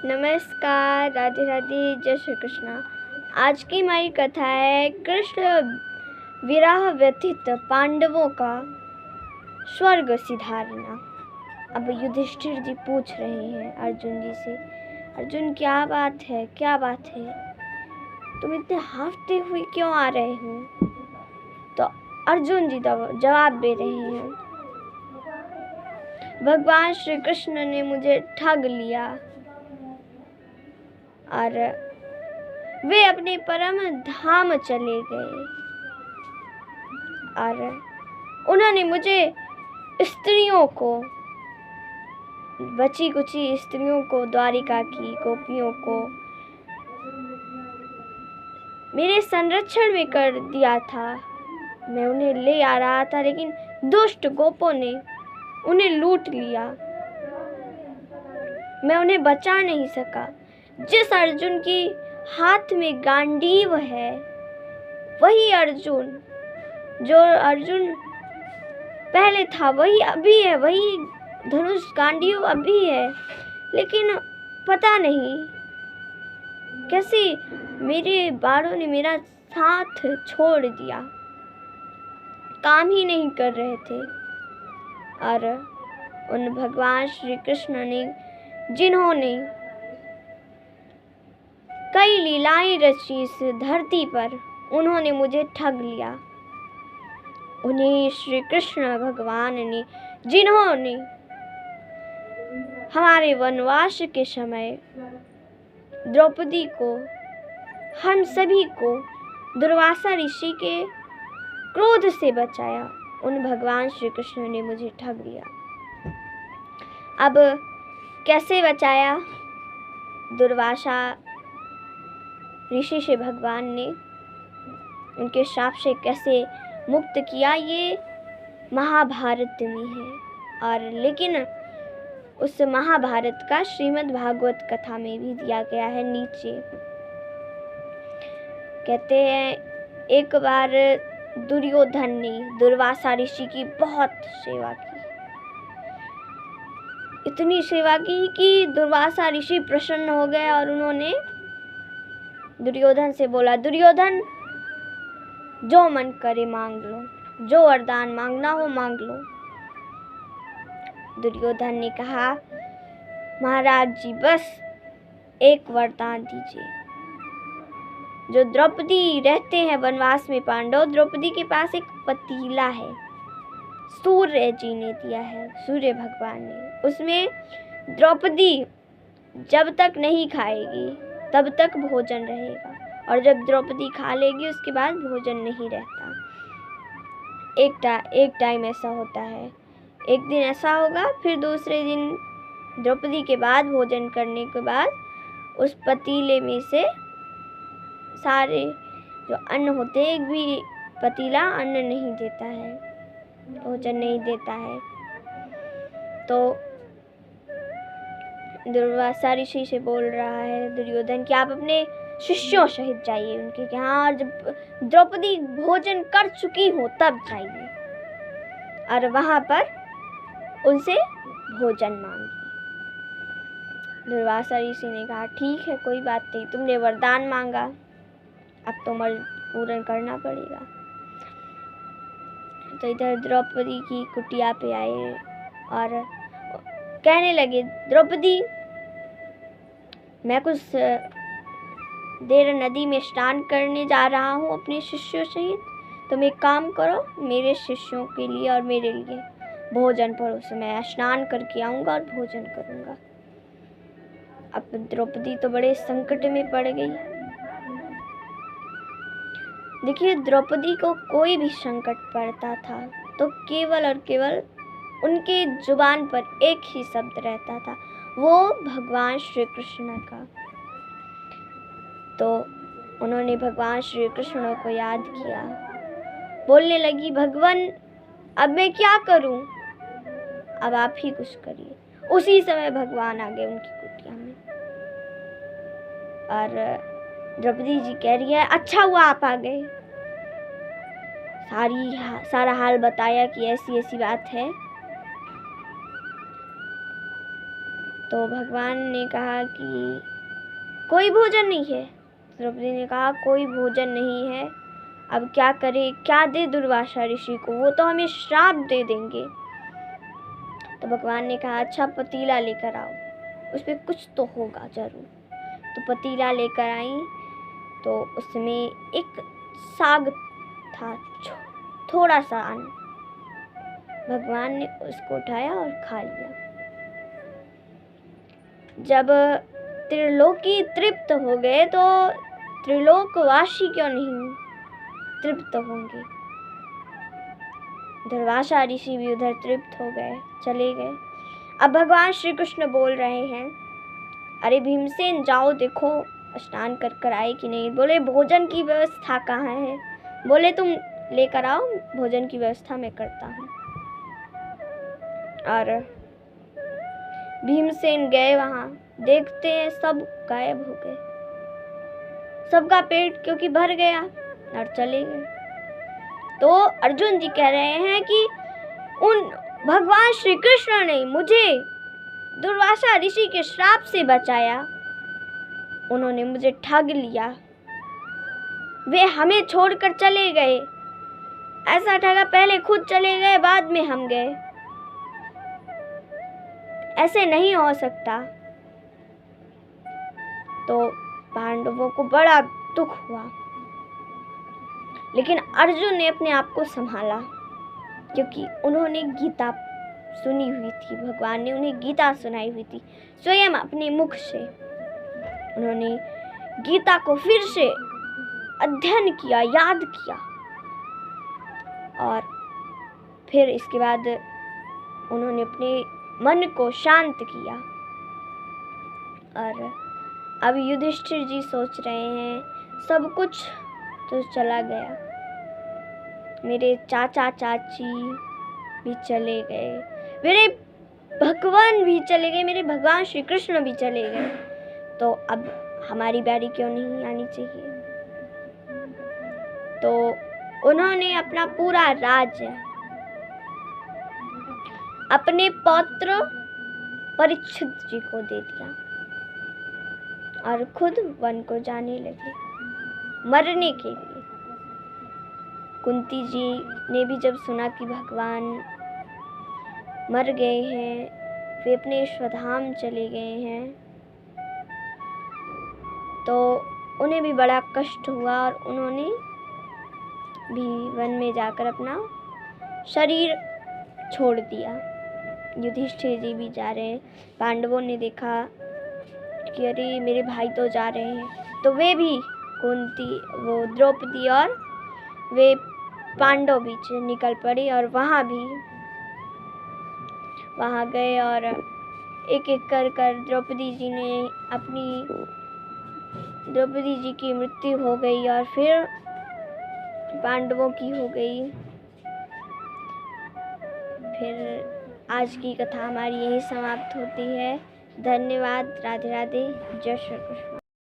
नमस्कार, राधे राधे, जय श्री कृष्णा। आज की हमारी कथा है कृष्ण विरह व्यथित पांडवों का स्वर्ग सिधारना। अब युधिष्ठिर जी पूछ रहे हैं अर्जुन जी से, अर्जुन क्या बात है, क्या बात है, तुम इतने हाफते हुए क्यों आ रहे हो? तो अर्जुन जी जवाब दे रहे हैं, भगवान श्री कृष्ण ने मुझे ठग लिया और वे अपने परम धाम चले गए और उन्होंने मुझे स्त्रियों को, बची कुची स्त्रियों को, द्वारिका की गोपियों को मेरे संरक्षण में कर दिया था। मैं उन्हें ले आ रहा था, लेकिन दुष्ट गोपों ने उन्हें लूट लिया। मैं उन्हें बचा नहीं सका। जिस अर्जुन की हाथ में गांडीव है, वही अर्जुन, जो अर्जुन पहले था वही अभी है, वही धनुष गांडीव अभी है, लेकिन पता नहीं कैसे मेरे बाणों ने मेरा साथ छोड़ दिया, काम ही नहीं कर रहे थे। और उन भगवान श्री कृष्ण ने, जिन्होंने कई लीलाएं रची इस धरती पर, उन्होंने मुझे ठग लिया। उन्हीं श्री कृष्ण भगवान ने, जिन्होंने हमारे वनवास के समय द्रौपदी को, हम सभी को दुर्वासा ऋषि के क्रोध से बचाया, उन भगवान श्री कृष्ण ने मुझे ठग लिया। अब कैसे बचाया? दुर्वासा ऋषि से भगवान ने उनके शाप से कैसे मुक्त किया, ये महाभारत में है। और लेकिन उस महाभारत का श्रीमद् भागवत कथा में भी दिया गया है। नीचे कहते हैं, एक बार दुर्योधन ने दुर्वासा ऋषि की बहुत सेवा की, इतनी सेवा की कि दुर्वासा ऋषि प्रसन्न हो गए और उन्होंने दुर्योधन से बोला, दुर्योधन जो मन करे मांग लो, जो वरदान मांगना हो मांग लो। दुर्योधन ने कहा, महाराज जी बस एक वरदान दीजिए। जो द्रौपदी रहते हैं वनवास में पांडव, द्रौपदी के पास एक पतीला है, सूर्य जी ने दिया है, सूर्य भगवान ने। उसमें द्रौपदी जब तक नहीं खाएगी तब तक भोजन रहेगा, और जब द्रौपदी खा लेगी उसके बाद भोजन नहीं रहता। एक टाइम ऐसा होता है, एक दिन ऐसा होगा, फिर दूसरे दिन द्रौपदी के बाद भोजन करने के बाद उस पतीले में से सारे जो अन्न होते हैं, एक भी पतीला अन्न नहीं देता है, भोजन नहीं देता है। तो दुर्वासा ऋषि से बोल रहा है दुर्योधन कि आप अपने शिष्यों सहित जाइए उनके यहाँ, और जब द्रौपदी भोजन कर चुकी हो तब जाइए और वहां पर उनसे भोजन मांगिए। दुर्वासा ऋषि ने कहा, ठीक है, कोई बात नहीं, तुमने वरदान मांगा, अब तो पूर्ण करना पड़ेगा। तो इधर द्रौपदी की कुटिया पे आए और कहने लगे, द्रौपदी मैं कुछ देर नदी में स्नान करने जा रहा हूँ अपने शिष्यों सहित, तुम एक काम करो, मेरे शिष्यों के लिए और मेरे लिए भोजन परोसो, मैं स्नान करके आऊँगा और भोजन करूँगा। अब द्रौपदी तो बड़े संकट में पड़ गई। देखिए, द्रौपदी को कोई भी संकट पड़ता था तो केवल और केवल उनके जुबान पर एक ही शब्द रहता था, वो भगवान श्री कृष्ण का। तो उन्होंने भगवान श्री कृष्ण को याद किया, बोलने लगी, भगवान अब मैं क्या करूं, अब आप ही कुछ करिए। उसी समय भगवान आ गए उनकी कुटिया में और द्रौपदी जी कह रही है, अच्छा हुआ आप आ गए। सारा हाल बताया कि ऐसी ऐसी बात है। तो भगवान ने कहा कि कोई भोजन नहीं है। द्रौपदी ने कहा कोई भोजन नहीं है, अब क्या करें, क्या दे दुर्वासा ऋषि को, वो तो हमें श्राप दे देंगे। तो भगवान ने कहा अच्छा पतीला लेकर आओ, उसमें कुछ तो होगा जरूर। तो पतीला लेकर आई तो उसमें एक साग था, थोड़ा सा अन्न। भगवान ने उसको उठाया और खा लिया। जब त्रिलोकी तृप्त हो गए तो त्रिलोकवासी क्यों नहीं तृप्त होंगे। दुर्वासा ऋषि भी उधर तृप्त हो गए, चले गए। अब भगवान श्री कृष्ण बोल रहे हैं, अरे भीमसेन जाओ देखो स्नान कर कर आए कि नहीं। बोले भोजन की व्यवस्था कहाँ है। बोले तुम लेकर आओ, भोजन की व्यवस्था मैं करता हूँ। और भीमसेन गए वहां, देखते हैं सब गायब हो गए, सबका पेट क्योंकि भर गया और चले गए। तो अर्जुन जी कह रहे हैं कि उन भगवान श्री कृष्ण ने मुझे दुर्वासा ऋषि के श्राप से बचाया, उन्होंने मुझे ठग लिया, वे हमें छोड़कर चले गए। ऐसा ठगा, पहले खुद चले गए बाद में हम गए, ऐसे नहीं हो सकता। तो पांडवों को बड़ा दुख हुआ, लेकिन अर्जुन ने अपने आप को संभाला क्योंकि उन्होंने गीता सुनी हुई थी, भगवान ने उन्हें गीता सुनाई हुई थी स्वयं अपने मुख से। उन्होंने गीता को फिर से अध्ययन किया, याद किया और फिर इसके बाद उन्होंने अपने मन को शांत किया। और अब युधिष्ठिर जी सोच रहे हैं सब कुछ तो चला गया, मेरे चाचा चाची भी चले गए, मेरे भगवान भी चले गए, मेरे भगवान श्री कृष्ण भी चले गए, तो अब हमारी बारी क्यों नहीं आनी चाहिए। तो उन्होंने अपना पूरा राज्य अपने पौत्र परीक्षित जी को दे दिया और खुद वन को जाने लगे मरने के लिए। कुंती जी ने भी जब सुना कि भगवान मर गए हैं, वे अपने स्वधाम चले गए हैं, तो उन्हें भी बड़ा कष्ट हुआ और उन्होंने भी वन में जाकर अपना शरीर छोड़ दिया। युधिष्ठिर जी भी जा रहे हैं, पांडवों ने देखा कि अरे मेरे भाई तो जा रहे हैं, तो वे भी वो द्रौपदी और वे पांडव बीच निकल पड़े और वहाँ गए और एक एक कर द्रौपदी जी की मृत्यु हो गई और फिर पांडवों की हो गई। फिर आज की कथा हमारी यही समाप्त होती है। धन्यवाद। राधे राधे। जय श्री कृष्ण।